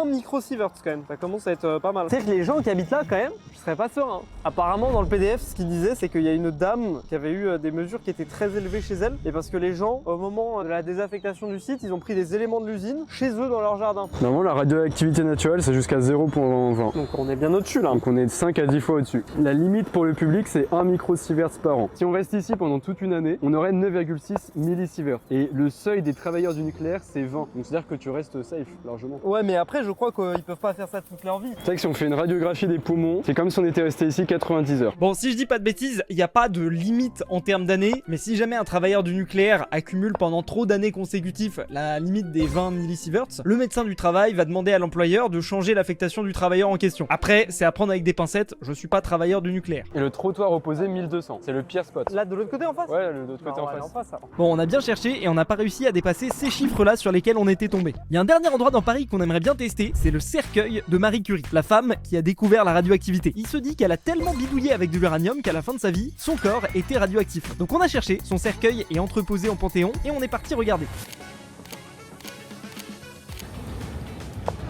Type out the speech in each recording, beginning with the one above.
Un microsieverts quand même, ça commence à être pas mal. Tu sais que les gens qui habitent là quand même, je serais pas serein. Apparemment dans le PDF, ce qu'il disait, c'est qu'il y a une dame qui avait eu des mesures qui étaient très élevées chez elle. Et parce que les gens, au moment de la désaffectation du site, ils ont pris des éléments de l'usine chez eux dans leur jardin. Normalement, la radioactivité naturelle, c'est jusqu'à 0,20. Donc on est bien au-dessus là. Donc on est de 5 à 10 fois au-dessus. La limite pour le public, c'est 1 microsieverts par an. Si on reste ici pendant toute une année, on aurait 9,6 millisieverts. Et le seuil des travailleurs du nucléaire, c'est 20. Donc c'est-à-dire que tu restes safe largement. Ouais, mais après, je crois qu'ils peuvent pas faire ça toute leur vie. C'est vrai que si on fait une radiographie des poumons, c'est comme si on était resté ici 90 heures. Bon, si je dis pas de bêtises, il n'y a pas de limite en termes d'années, mais si jamais un travailleur du nucléaire accumule pendant trop d'années consécutives la limite des 20 millisieverts, le médecin du travail va demander à l'employeur de changer l'affectation du travailleur en question. Après, c'est à prendre avec des pincettes, je suis pas travailleur du nucléaire. Et le trottoir opposé, 1200. C'est le pire spot. Là, de l'autre côté en face. Ouais, de l'autre côté en face. Alors. Bon, on a bien cherché et on n'a pas réussi à dépasser ces chiffres-là sur lesquels on était tombé. Il y a un dernier endroit dans Paris qu'on aimerait bien tester, c'est le cercueil de Marie Curie, la femme qui a découvert la radioactivité. Il se dit qu'elle a tellement bidouillé avec de l'uranium qu'à la fin de sa vie, son corps était radioactif. Donc on a cherché, son cercueil est entreposé en Panthéon et on est parti regarder.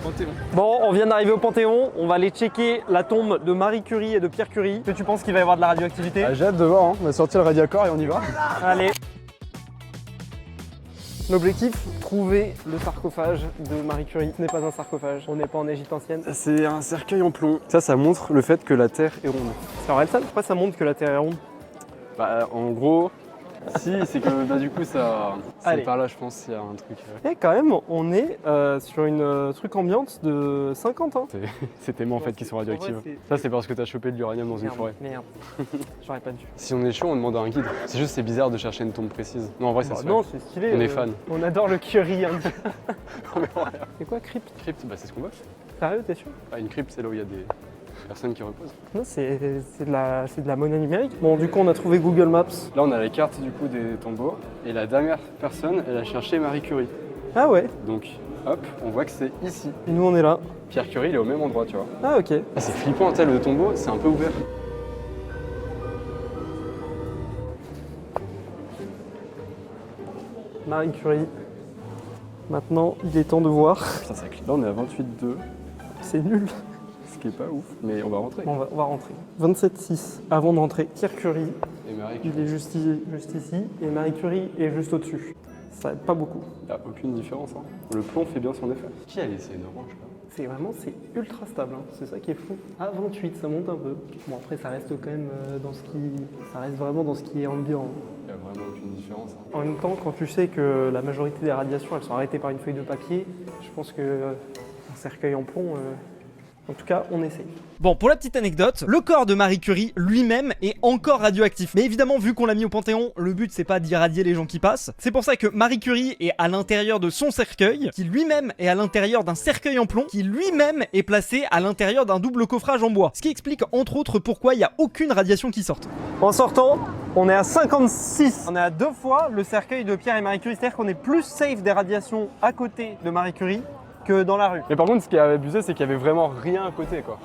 Panthéon. Bon, on vient d'arriver au Panthéon, on va aller checker la tombe de Marie Curie et de Pierre Curie. Est-ce que tu penses qu'il va y avoir de la radioactivité? Ah, j'ai hâte de voir, hein. On va sortir le radiacor et on y va. Allez. L'objectif, trouver le sarcophage de Marie Curie. Ce n'est pas un sarcophage, on n'est pas en Égypte ancienne. C'est un cercueil en plomb. Ça montre le fait que la Terre est ronde. C'est vrai ça? Pourquoi ça montre que la Terre est ronde? Bah, en gros, si, c'est que bah, du coup, ça. Allez. C'est par là, je pense, il y a un truc. Et quand même, on est sur une truc ambiante de 50 ans. C'est tes mains en fait qui sont radioactives. En vrai, Ça, c'est parce que t'as chopé de l'uranium dans une forêt. Merde, j'aurais pas dû. Si on est chaud, on demande à un guide. C'est juste, c'est bizarre de chercher une tombe précise. Non, en vrai, c'est ça. Non, c'est stylé. On est fan. On adore le Curie. Hein. C'est quoi, crypte? Crypte, bah, c'est ce qu'on veut. Sérieux, t'es sûr? Ah, une crypte, c'est là où il y a des personnes qui reposent. Non, c'est de la monnaie numérique. Bon, du coup, on a trouvé Google Maps. Là, on a la carte du coup des tombeaux. Et la dernière personne, elle a cherché Marie Curie. Ah ouais. Donc, hop, on voit que c'est ici. Et nous, on est là. Pierre Curie, il est au même endroit, tu vois. Ah ok. Ah, c'est flippant, tel le tombeau, c'est un peu ouvert. Marie Curie. Maintenant, il est temps de voir. Putain, ça clique. Là, on est à 28,2. C'est nul. Ce qui est pas ouf, mais on va rentrer. Bon, on va rentrer. 27,6. Avant de rentrer, Pierre Curie, Et Marie Curie, il est juste ici. Et Marie Curie est juste au-dessus. Ça aide pas beaucoup. il n'y a aucune différence. Hein. Le plomb fait bien son effet. Qui a laissé une orange là? C'est ultra stable, hein. C'est ça qui est fou. À 28, ça monte un peu. Bon après ça reste quand même ça reste vraiment dans ce qui est ambiant. Il n'y a vraiment aucune différence. Hein. En même temps, quand tu sais que la majorité des radiations, elles sont arrêtées par une feuille de papier, je pense que un cercueil en plomb, en tout cas, on essaye. Bon, pour la petite anecdote, le corps de Marie Curie lui-même est encore radioactif. Mais évidemment, vu qu'on l'a mis au Panthéon, le but c'est pas d'irradier les gens qui passent. C'est pour ça que Marie Curie est à l'intérieur de son cercueil, qui lui-même est à l'intérieur d'un cercueil en plomb, qui lui-même est placé à l'intérieur d'un double coffrage en bois. Ce qui explique entre autres pourquoi il n'y a aucune radiation qui sorte. En sortant, on est à 56. On est à 2 fois le cercueil de Pierre et Marie Curie. C'est-à-dire qu'on est plus safe des radiations à côté de Marie Curie que dans la rue. Mais par contre, ce qui est abusé, c'est qu'il y avait vraiment rien à côté, quoi.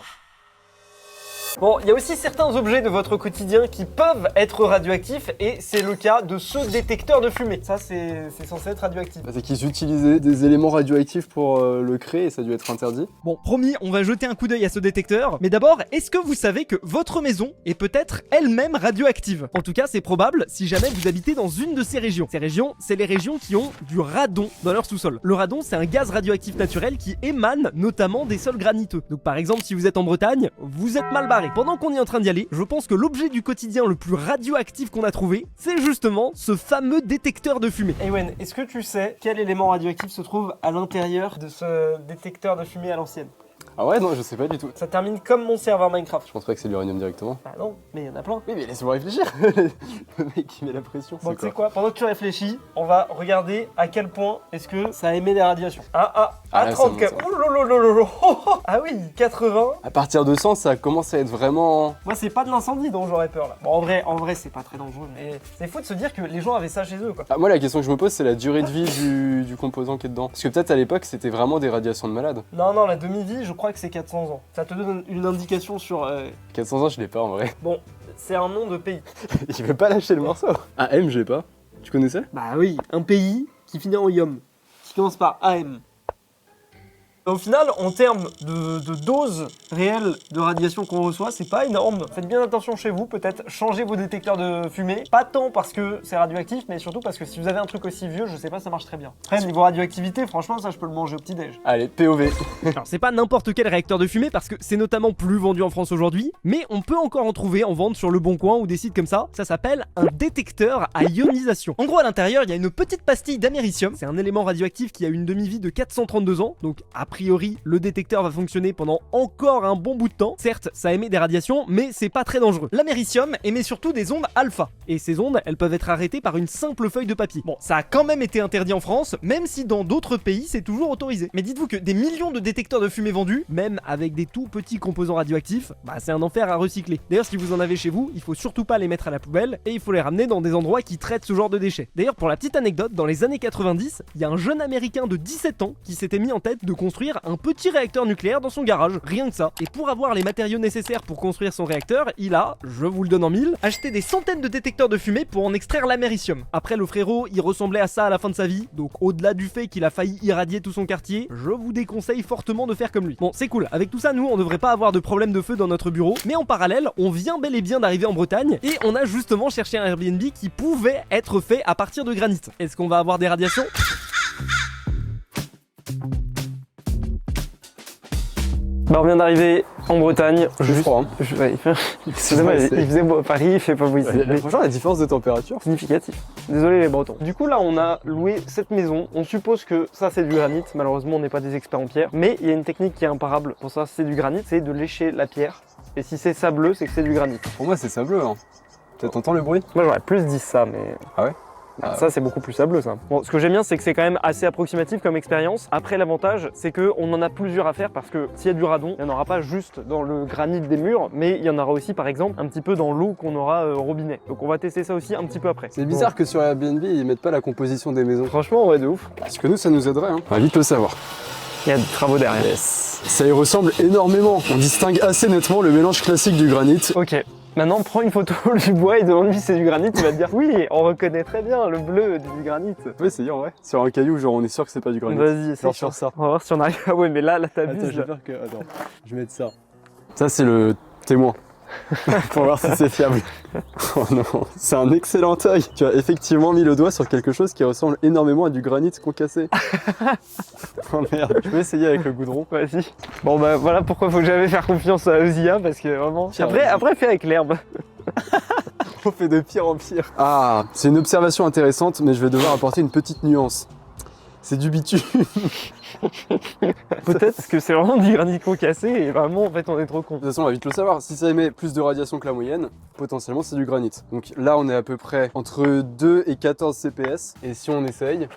Bon, il y a aussi certains objets de votre quotidien qui peuvent être radioactifs et c'est le cas de ce détecteur de fumée. Ça, c'est censé être radioactif. C'est qu'ils utilisaient des éléments radioactifs pour le créer et ça a dû être interdit. Bon, promis, on va jeter un coup d'œil à ce détecteur. Mais d'abord, est-ce que vous savez que votre maison est peut-être elle-même radioactive? En tout cas, c'est probable si jamais vous habitez dans une de ces régions. Ces régions, c'est les régions qui ont du radon dans leur sous-sol. Le radon, c'est un gaz radioactif naturel qui émane notamment des sols graniteux. Donc par exemple, si vous êtes en Bretagne, vous êtes mal barré. Pendant qu'on est en train d'y aller, je pense que l'objet du quotidien le plus radioactif qu'on a trouvé, c'est justement ce fameux détecteur de fumée. Ewen, est-ce que tu sais quel élément radioactif se trouve à l'intérieur de ce détecteur de fumée à l'ancienne? Ah ouais, non, je sais pas du tout. Ça termine comme mon serveur Minecraft. Je pense pas que c'est de l'uranium directement. Bah non, mais il y en a plein. Oui, mais laisse-moi réfléchir. Le mec qui met la pression. Bon, tu sais quoi? Pendant que tu réfléchis, on va regarder à quel point est-ce que ça émet des radiations. À là, 30. ça monte, ça. Ouh. Ah oui, 80. À partir de 100, ça commence à être vraiment. Moi, c'est pas de l'incendie dont j'aurais peur là. Bon, en vrai, c'est pas très dangereux, mais c'est fou de se dire que les gens avaient ça chez eux, quoi. Ah, moi, la question que je me pose, c'est la durée de vie du composant qui est dedans. Parce que peut-être à l'époque, c'était vraiment des radiations de malade. Non, la demi-vie, je crois que c'est 400 ans. Ça te donne une indication sur. 400 ans, je l'ai pas en vrai. Bon, c'est un nom de pays. Il veut pas lâcher le morceau. Ah, M, je l'ai pas. Tu connaissais? Bah oui, un pays qui finit en yum, qui commence par AM. Au final, en termes de dose réelle de radiation qu'on reçoit, c'est pas énorme. Faites bien attention chez vous, peut-être changez vos détecteurs de fumée. Pas tant parce que c'est radioactif, mais surtout parce que si vous avez un truc aussi vieux, je sais pas, ça marche très bien. Après, niveau radioactivité, franchement, ça je peux le manger au petit-déj. Allez, POV. Alors c'est pas n'importe quel réacteur de fumée parce que c'est notamment plus vendu en France aujourd'hui, mais on peut encore en trouver en vente sur Le Bon Coin ou des sites comme ça. Ça s'appelle un détecteur à ionisation. En gros, à l'intérieur, il y a une petite pastille d'américium. C'est un élément radioactif qui a une demi-vie de 432 ans, donc a priori, le détecteur va fonctionner pendant encore un bon bout de temps. Certes, ça émet des radiations, mais c'est pas très dangereux. L'américium émet surtout des ondes alpha, et ces ondes, elles peuvent être arrêtées par une simple feuille de papier. Bon, ça a quand même été interdit en France, même si dans d'autres pays, c'est toujours autorisé. Mais dites-vous que des millions de détecteurs de fumée vendus, même avec des tout petits composants radioactifs, bah c'est un enfer à recycler. D'ailleurs, si vous en avez chez vous, il faut surtout pas les mettre à la poubelle, et il faut les ramener dans des endroits qui traitent ce genre de déchets. D'ailleurs, pour la petite anecdote, dans les années 90, il y a un jeune américain de 17 ans qui s'était mis en tête de construire un petit réacteur nucléaire dans son garage, rien que ça. Et pour avoir les matériaux nécessaires pour construire son réacteur, il a, je vous le donne en mille, acheté des centaines de détecteurs de fumée pour en extraire l'américium. Après, le frérot, il ressemblait à ça à la fin de sa vie, donc au-delà du fait qu'il a failli irradier tout son quartier, je vous déconseille fortement de faire comme lui. Bon, c'est cool, avec tout ça, nous, on devrait pas avoir de problème de feu dans notre bureau, mais en parallèle, on vient bel et bien d'arriver en Bretagne, et on a justement cherché un Airbnb qui pouvait être fait à partir de granit. Est-ce qu'on va avoir des radiations ? Bah, on vient d'arriver en Bretagne. Juste froid. Ouais, excusez-moi, il faisait beau à Paris, il fait pas beau ici. Franchement, la différence de température, Significatif. Désolé les Bretons. Du coup là on a loué cette maison. On suppose que ça c'est du granit. Malheureusement on n'est pas des experts en pierre. Mais il y a une technique qui est imparable pour ça, c'est du granit, c'est de lécher la pierre. Et si c'est sableux, c'est que c'est du granit. pour moi, c'est sableux. Hein. T'entends le bruit? Moi j'aurais plus dit ça, mais... Ah ouais? Ça c'est beaucoup plus sableux ça. Bon, ce que j'aime bien c'est que c'est quand même assez approximatif comme expérience. Après l'avantage c'est qu'on en a plusieurs à faire parce que s'il y a du radon, il n'y en aura pas juste dans le granit des murs, mais il y en aura aussi par exemple un petit peu dans l'eau qu'on aura au robinet. Donc on va tester ça aussi un petit peu après. C'est bizarre que sur Airbnb ils mettent pas la composition des maisons. Franchement ouais de ouf. Parce que nous ça nous aiderait. Hein. On va vite le savoir. Il y a des travaux derrière. Yes. Ça y ressemble énormément. On distingue assez nettement le mélange classique du granit. Ok. Maintenant, prends une photo du bois et demande-lui si c'est du granit, il va te dire oui, on reconnaît très bien le bleu du granit. Ouais, c'est en vrai. Sur un caillou, genre on est sûr que c'est pas du granit. Vas-y, essaye sur ça. On va voir si on arrive. Ah ouais, mais là t'abuses. Attends, je vais mettre ça. Ça, c'est le témoin. Pour voir si c'est fiable. Oh non, c'est un excellent œil. Tu as effectivement mis le doigt sur quelque chose qui ressemble énormément à du granit concassé. Oh merde, je vais essayer avec le goudron. Vas-y. Bon bah voilà pourquoi faut jamais faire confiance à Ozia parce que vraiment. Après fais avec l'herbe. On fait de pire en pire. Ah, c'est une observation intéressante, mais je vais devoir apporter une petite nuance. C'est du bitume. Peut-être que c'est vraiment du granit concassé et vraiment en fait on est trop con. De toute façon on va vite le savoir, si ça émet plus de radiation que la moyenne, potentiellement c'est du granit. Donc là on est à peu près entre 2 et 14 CPS, et si on essaye,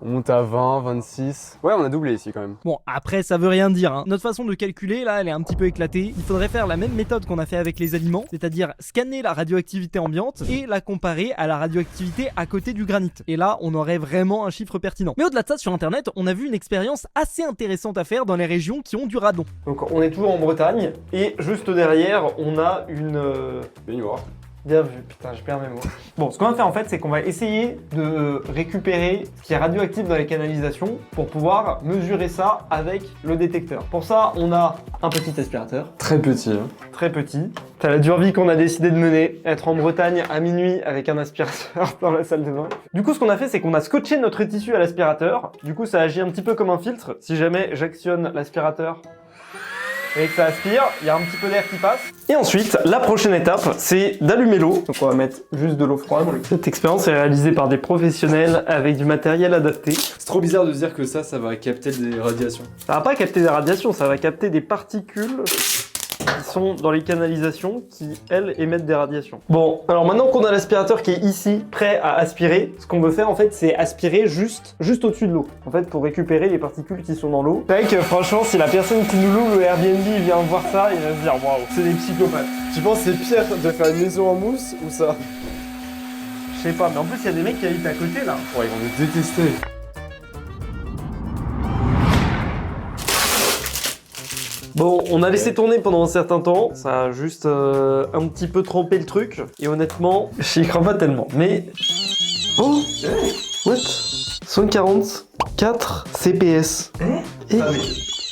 on monte à 20, 26... Ouais on a doublé ici quand même. Bon, après ça veut rien dire, hein. Notre façon de calculer là elle est un petit peu éclatée. Il faudrait faire la même méthode qu'on a fait avec les aliments, c'est-à-dire scanner la radioactivité ambiante et la comparer à la radioactivité à côté du granit. Et là on aurait vraiment un chiffre pertinent. Mais au-delà de ça, sur internet on a vu une expérience assez intéressante à faire dans les régions qui ont du radon. Donc on est toujours en Bretagne et juste derrière on a une... baignoire. Bien vu, putain, je perds mes mots. Bon, ce qu'on va faire en fait, c'est qu'on va essayer de récupérer ce qui est radioactif dans les canalisations pour pouvoir mesurer ça avec le détecteur. Pour ça, on a un petit aspirateur. Très petit. Hein. Très petit. T'as la dure vie qu'on a décidé de mener, être en Bretagne à minuit avec un aspirateur dans la salle de bain. Du coup, ce qu'on a fait, c'est qu'on a scotché notre tissu à l'aspirateur. Du coup, ça agit un petit peu comme un filtre. Si jamais j'actionne l'aspirateur et que ça aspire, il y a un petit peu d'air qui passe. Et ensuite, la prochaine étape, c'est d'allumer l'eau. Donc on va mettre juste de l'eau froide. Cette expérience est réalisée par des professionnels avec du matériel adapté. C'est trop bizarre de se dire que ça va capter des radiations. Ça va pas capter des radiations, ça va capter des particules qui sont dans les canalisations qui, elles, émettent des radiations. Bon, alors maintenant qu'on a l'aspirateur qui est ici, prêt à aspirer, ce qu'on veut faire en fait, c'est aspirer juste au-dessus de l'eau. En fait, pour récupérer les particules qui sont dans l'eau. C'est vrai que franchement, si la personne qui nous loue le Airbnb vient voir ça, il va se dire waouh, c'est des psychopathes. Tu penses que c'est pire de faire une maison en mousse ou ça? Je sais pas, mais en plus, il y a des mecs qui habitent à côté là. Ouais, ils vont nous détester. Bon, on a laissé tourner pendant un certain temps, ça a juste un petit peu trompé le truc, et honnêtement, j'y crois pas tellement, mais... Oh! What? 144 CPS. Et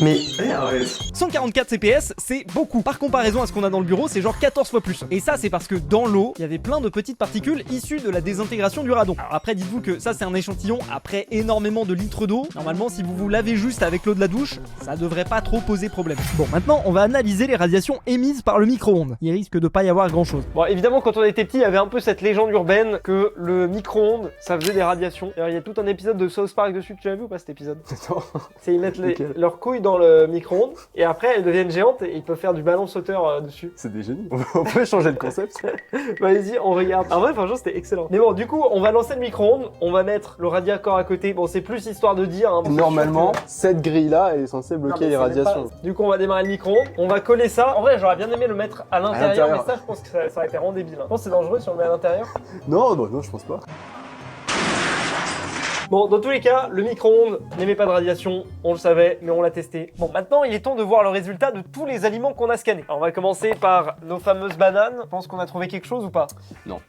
Mais arrête. 144 CPS, c'est beaucoup. Par comparaison à ce qu'on a dans le bureau, c'est genre 14 fois plus. Et ça, c'est parce que dans l'eau, il y avait plein de petites particules issues de la désintégration du radon. Alors après, dites-vous que ça, c'est un échantillon après énormément de litres d'eau. Normalement, si vous vous lavez juste avec l'eau de la douche, ça devrait pas trop poser problème. Bon, maintenant, on va analyser les radiations émises par le micro-ondes. Il risque de pas y avoir grand-chose. Bon, évidemment, quand on était petit, il y avait un peu cette légende urbaine que le micro-ondes, ça faisait des radiations. D'ailleurs, il y a tout un épisode de South Park dessus. Tu l'as vu ou pas cet épisode? Non. C'est ils mettent Lequel? leurs couilles dans le micro-ondes et après elles deviennent géantes et ils peuvent faire du ballon sauteur dessus. C'est des génies. On peut changer de concept. Bah, vas-y, on regarde. En vrai, franchement, c'était excellent. Mais bon, du coup, on va lancer le micro-ondes, on va mettre le radiacor à côté. Bon, c'est plus histoire de dire. Hein, Normalement, cette grille-là, elle est censée Non, bloquer mais les ça n'est radiations. pas- Du coup, on va démarrer le micro-ondes, on va coller ça. En vrai, j'aurais bien aimé le mettre à l'intérieur, mais l'intérieur. ça, je pense que ça aurait été vraiment débile. Hein. Je pense que c'est dangereux si on le met à l'intérieur. Non, bah non, je pense pas. Bon, dans tous les cas, le micro-ondes n'émet pas de radiation, on le savait, mais on l'a testé. Bon, maintenant, il est temps de voir le résultat de tous les aliments qu'on a scannés. Alors, on va commencer par nos fameuses bananes. Je pense qu'on a trouvé quelque chose ou pas? Non.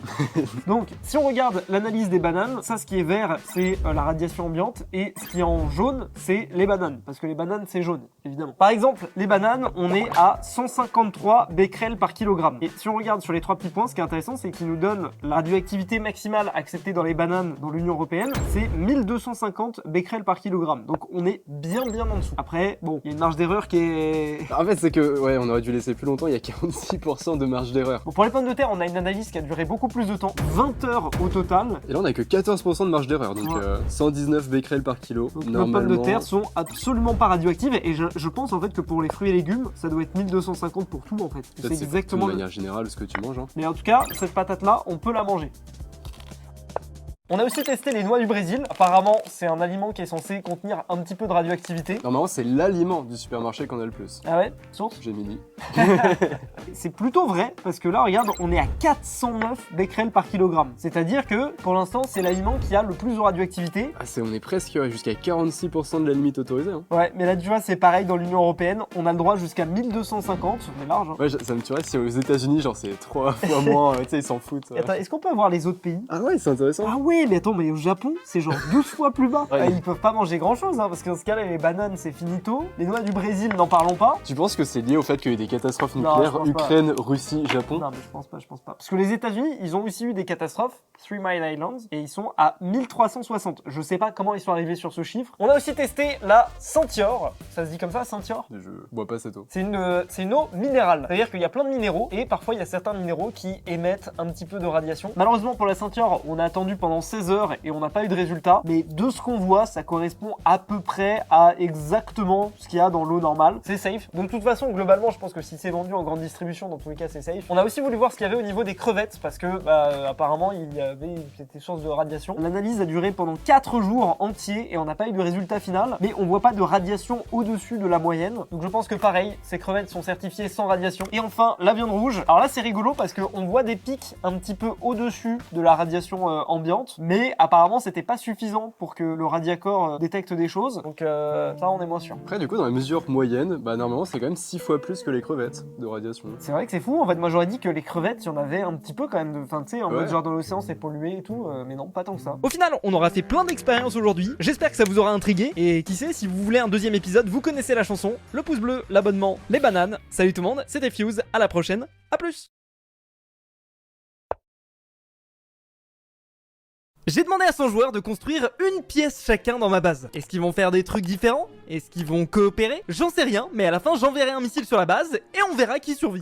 Donc, si on regarde l'analyse des bananes, ça, ce qui est vert, c'est la radiation ambiante, et ce qui est en jaune, c'est les bananes, parce que les bananes, c'est jaune, évidemment. Par exemple, les bananes, on est à 153 becquerels par kilogramme. Et si on regarde sur les 3 petits points, ce qui est intéressant, c'est qu'ils nous donnent la radioactivité maximale acceptée dans les bananes dans l'Union européenne, c'est 1250 becquerels par kilogramme. Donc on est bien en dessous. Après, bon, il y a une marge d'erreur qui est... En fait, c'est que, ouais, on aurait dû laisser plus longtemps, il y a 46% de marge d'erreur. Bon, pour les pommes de terre, on a une analyse qui a duré beaucoup plus de temps, 20 heures au total. Et là, on a que 14% de marge d'erreur, donc Ouais. 119 becquerels par kilo. Donc, nos Normalement. pommes de terre sont absolument pas radioactives et je pense en fait que pour les fruits et légumes, ça doit être 1250 pour tout en fait. Peut-être C'est c'est exactement de le... manière générale ce que tu manges. Hein. Mais en tout cas, cette patate là, on peut la manger. On a aussi testé les noix du Brésil. Apparemment, c'est un aliment qui est censé contenir un petit peu de radioactivité. Normalement, c'est l'aliment du supermarché qu'on a le plus. Ah ouais? Source? J'ai mis dit. C'est plutôt vrai, parce que là, regarde, on est à 409 becquerels par kilogramme. C'est-à-dire que, pour l'instant, c'est l'aliment qui a le plus de radioactivité. Ah, on est presque jusqu'à 46% de la limite autorisée. Hein. Ouais, mais là, tu vois, c'est pareil dans l'Union Européenne. On a le droit jusqu'à 1250, on est large. Hein. Ouais, ça me tuerait si aux États-Unis, genre c'est 3 fois moins, tu sais, ils s'en foutent. Et attends, est-ce qu'on peut avoir les autres pays? Ah ouais, c'est intéressant. Ah ouais, mais attends, mais au Japon, c'est genre 12 fois plus bas. Ouais. Ah, ils peuvent pas manger grand-chose, hein, parce que dans ce cas-là, les bananes, c'est finito. Les noix du Brésil, n'en parlons pas. Tu penses que c'est lié au fait qu'il y a eu des catastrophes Non, nucléaires, je pense pas. Ukraine, Russie, Japon? Non, mais je pense pas. Parce que les États-Unis, ils ont aussi eu des catastrophes, 3 Mile Islands, et ils sont à 1360. Je sais pas comment ils sont arrivés sur ce chiffre. On a aussi testé la Centior. Ça se dit comme ça, Centior? Je bois pas cette eau. C'est une eau minérale. C'est-à-dire qu'il y a plein de minéraux, et parfois il y a certains minéraux qui émettent un petit peu de radiation. Malheureusement pour la Centior, on a attendu pendant 16 heures et on n'a pas eu de résultat. Mais de ce qu'on voit, ça correspond à peu près à exactement ce qu'il y a dans l'eau normale. C'est safe. De toute façon, globalement, je pense que si c'est vendu en grande distribution, dans tous les cas, c'est safe. On a aussi voulu voir ce qu'il y avait au niveau des crevettes, parce que apparemment, il y avait des sources de radiation. L'analyse a duré pendant 4 jours entiers et on n'a pas eu de résultat final, mais on voit pas de radiation au-dessus de la moyenne. Donc je pense que pareil, ces crevettes sont certifiées sans radiation. Et enfin, la viande rouge. Alors là, c'est rigolo parce qu'on voit des pics un petit peu au-dessus de la radiation ambiante, mais apparemment, c'était pas suffisant pour que le radiacor détecte des choses. Donc ça, on est moins sûr. Après, du coup, dans la mesure moyenne, bah normalement, c'est quand même 6 fois plus que les crevettes de radiation. C'est vrai que c'est fou. En fait, moi, j'aurais dit que les crevettes, il y en avait un petit peu quand même. Enfin, tu sais, en Ouais. mode genre dans l'océan, c'est pollué et tout, mais non, pas tant que ça. Au final, on aura fait plein d'expériences aujourd'hui. J'espère que ça vous aura intrigué. Et qui sait, si vous voulez un deuxième épisode, vous connaissez la chanson. Le pouce bleu, l'abonnement, les bananes. Salut tout le monde, c'était Fuse. À la prochaine. À plus. J'ai demandé à 100 joueurs de construire une pièce chacun dans ma base. Est-ce qu'ils vont faire des trucs différents? Est-ce qu'ils vont coopérer? J'en sais rien, mais à la fin j'enverrai un missile sur la base et on verra qui survit.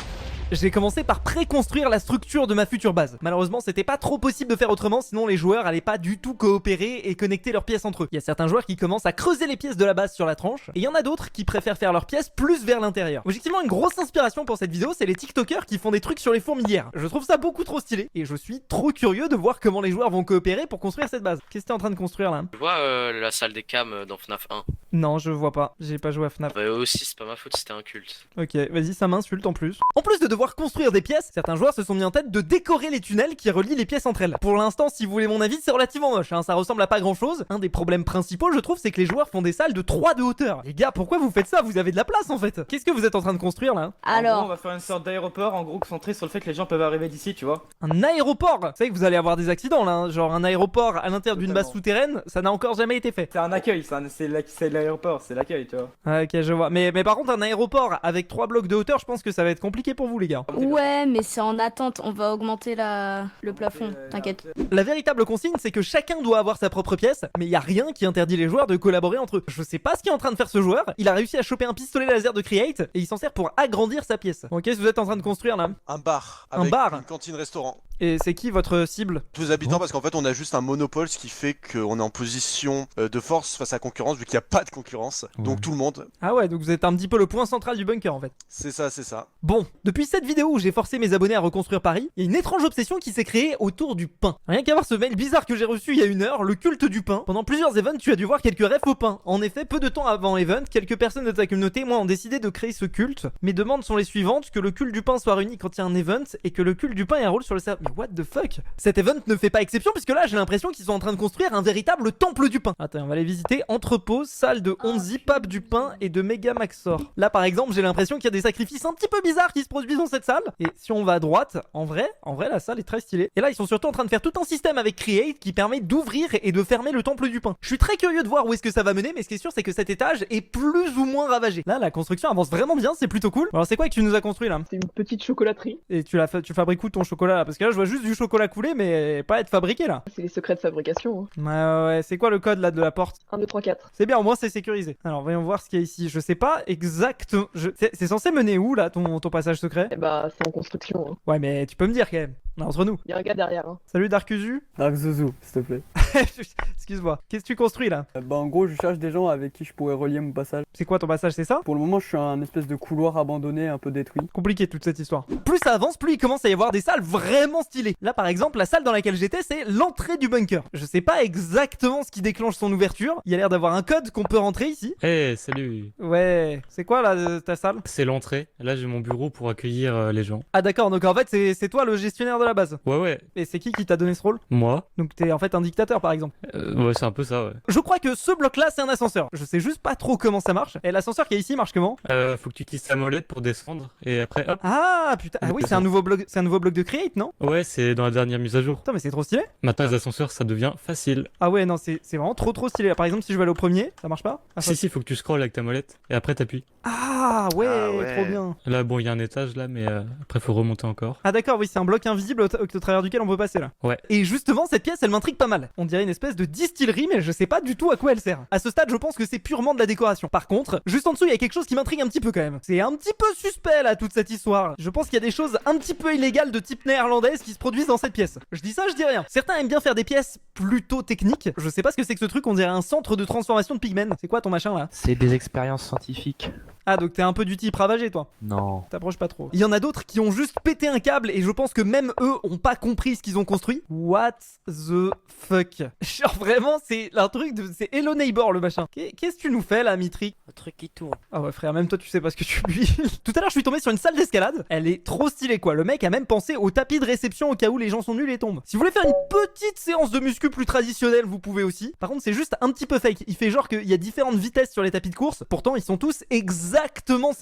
J'ai commencé par préconstruire la structure de ma future base. Malheureusement, c'était pas trop possible de faire autrement, sinon les joueurs allaient pas du tout coopérer et connecter leurs pièces entre eux. Il y a certains joueurs qui commencent à creuser les pièces de la base sur la tranche, et il y en a d'autres qui préfèrent faire leurs pièces plus vers l'intérieur. Objectivement, une grosse inspiration pour cette vidéo, c'est les TikTokers qui font des trucs sur les fourmilières. Je trouve ça beaucoup trop stylé, et je suis trop curieux de voir comment les joueurs vont coopérer pour construire cette base. Qu'est-ce que t'es en train de construire là? Tu vois la salle des cams dans FNAF 1. Non, je vois pas. J'ai pas joué à FNAF. Bah eux aussi c'est pas ma faute, c'était un culte. Ok, vas-y, ça m'insulte en plus. En plus de devoir devoir construire des pièces, certains joueurs se sont mis en tête de décorer les tunnels qui relient les pièces entre elles. Pour l'instant, si vous voulez mon avis, c'est relativement moche, hein, ça ressemble à pas grand chose. Un des problèmes principaux, je trouve, c'est que les joueurs font des salles de 3 de hauteur. Les gars, pourquoi vous faites ça? Vous avez de la place en fait. Qu'est-ce que vous êtes en train de construire là? En gros, on Alors, va faire une sorte d'aéroport en gros centré sur le fait que les gens peuvent arriver d'ici, tu vois. Un aéroport? Vous savez que vous allez avoir des accidents là, hein, genre un aéroport à l'intérieur d'une base souterraine, ça n'a encore jamais été fait. C'est un accueil, c'est l'aéroport, c'est l'accueil, tu vois. Ah, ok, je vois. Mais par contre, un aéroport avec 3 blocs de hauteur, je pense que ça va être compliqué pour vous les gars. ouais, mais c'est en attente. On va augmenter le plafond, t'inquiète. La véritable consigne, c'est que chacun doit avoir sa propre pièce, mais il y a rien qui interdit les joueurs de collaborer entre eux. Je sais pas ce qu'est en train de faire ce joueur, il a réussi à choper un pistolet laser de Create et il s'en sert pour agrandir sa pièce. Bon, qu'est-ce que vous êtes en train de construire là? Un bar. Un Avec bar une cantine-restaurant. Et c'est qui votre cible? Tous les habitants, parce qu'en fait, on a juste un monopole, ce qui fait qu'on est en position de force face à la concurrence, vu qu'il n'y a pas de concurrence. Donc tout le monde. Ah ouais, donc vous êtes un petit peu le point central du bunker en fait. C'est ça, c'est ça. Bon, depuis cette vidéo où j'ai forcé mes abonnés à reconstruire Paris, il y a une étrange obsession qui s'est créée autour du pain. Rien qu'à voir ce mail bizarre que j'ai reçu il y a 1 heure, le culte du pain. Pendant plusieurs events, tu as dû voir quelques refs au pain. En effet, peu de temps avant event, quelques personnes de ta communauté, moi, ont décidé de créer ce culte. Mes demandes sont les suivantes: que le culte du pain soit réuni quand il y a un event et que le culte du pain ait un rôle sur le serveur. Mais what the fuck? Cet event ne fait pas exception puisque là, j'ai l'impression qu'ils sont en train de construire un véritable temple du pain. Attends, on va aller visiter. Entrepôt, salle de Onzi, pape du pain et de Mega Maxor. Là, par exemple, j'ai l'impression qu'il y a des sacrifices un petit peu bizarres qui se produisent dans cette salle. Et si on va à droite, en vrai, la salle est très stylée. Et là, ils sont surtout en train de faire tout un système avec Create qui permet d'ouvrir et de fermer le temple du pain. Je suis très curieux de voir où est-ce que ça va mener, mais ce qui est sûr, c'est que cet étage est plus ou moins ravagé. Là, la construction avance vraiment bien, c'est plutôt cool. Alors, c'est quoi que tu nous as construit là? C'est une petite chocolaterie. Et tu fabriques où ton chocolat là? Parce que là, je vois juste du chocolat couler, mais pas être fabriqué là. C'est les secrets de fabrication. Ouais, c'est quoi le code là de la porte? 1, 2, 3, 4. C'est bien, au moins c'est sécurisé. Alors, voyons voir ce qu'il y a ici. Je sais pas exactement. C'est censé mener où là ton passage secret? Et bah, c'est en construction. Ouais, mais tu peux me dire quand même. Entre nous. Il y a un gars derrière. Salut Darkuzu. Dark Zouzou, s'il te plaît. Excuse-moi. Qu'est-ce que tu construis là? Bah en gros, je cherche des gens avec qui je pourrais relier mon passage. C'est quoi ton passage, c'est ça? Pour le moment, je suis un espèce de couloir abandonné, un peu détruit. Compliqué toute cette histoire. Plus ça avance, plus il commence à y avoir des salles vraiment stylées. Là par exemple, la salle dans laquelle j'étais, c'est l'entrée du bunker. Je sais pas exactement ce qui déclenche son ouverture. Il y a l'air d'avoir un code qu'on peut rentrer ici. Eh, salut. Ouais, c'est quoi là ta salle? C'est l'entrée. Là, j'ai mon bureau pour accueillir les gens. Ah d'accord, donc en fait c'est toi le gestionnaire de la base. Ouais. Et c'est qui t'a donné ce rôle? Moi. Donc t'es en fait un dictateur par exemple. Ouais, c'est un peu ça, ouais. Je crois que ce bloc là c'est un ascenseur. Je sais juste pas trop comment ça marche. Et l'ascenseur qui est ici marche comment? Faut que tu utilises ta molette pour descendre. Et après, hop. Ah putain, ah oui, c'est un nouveau bloc de Create, non? Ouais, c'est dans la dernière mise à jour. Putain, mais c'est trop stylé. Maintenant, les ascenseurs, ça devient facile. Ah ouais, non, c'est vraiment trop stylé. Par exemple, si je vais aller au premier, ça marche pas? Si, faut que tu scrolles avec ta molette. Et après, t'appuies. Ah ouais, trop bien. Là, bon, il y a un étage là, mais après, faut remonter encore. Ah d'accord, oui, c'est un bloc invisible au travers duquel on peut passer là. Ouais. Et justement, cette pièce, elle m'intrigue pas mal. On dirait une espèce de distillerie, mais je sais pas du tout à quoi elle sert. À ce stade, je pense que c'est purement de la décoration. Par contre, juste en dessous, il y a quelque chose qui m'intrigue un petit peu quand même. C'est un petit peu suspect là, toute cette histoire. Je pense qu'il y a des choses un petit peu illégales de type néerlandaise qui se produisent dans cette pièce. Je dis ça, je dis rien. Certains aiment bien faire des pièces plutôt techniques. Je sais pas ce que c'est que ce truc, on dirait un centre de transformation de pigmen. C'est quoi ton machin là? C'est des expériences scientifiques. Ah, donc t'es un peu du type ravagé toi? Non. T'approches pas trop. Il y en a d'autres qui ont juste pété un câble et je pense que même eux ont pas compris ce qu'ils ont construit. What the fuck? Genre vraiment, c'est un truc de... C'est Hello Neighbor le machin. Qu'est-ce que tu nous fais là, Mitri? Un truc qui tourne. Ah ouais frère, même toi tu sais pas ce que tu lui. Tout à l'heure je suis tombé sur une salle d'escalade. Elle est trop stylée quoi. Le mec a même pensé au tapis de réception au cas où les gens sont nuls et tombent. Si vous voulez faire une petite séance de muscu plus traditionnelle, vous pouvez aussi. Par contre c'est juste un petit peu fake. Il fait genre qu'il y a différentes vitesses sur les tapis de course. Pourtant ils sont tous exactement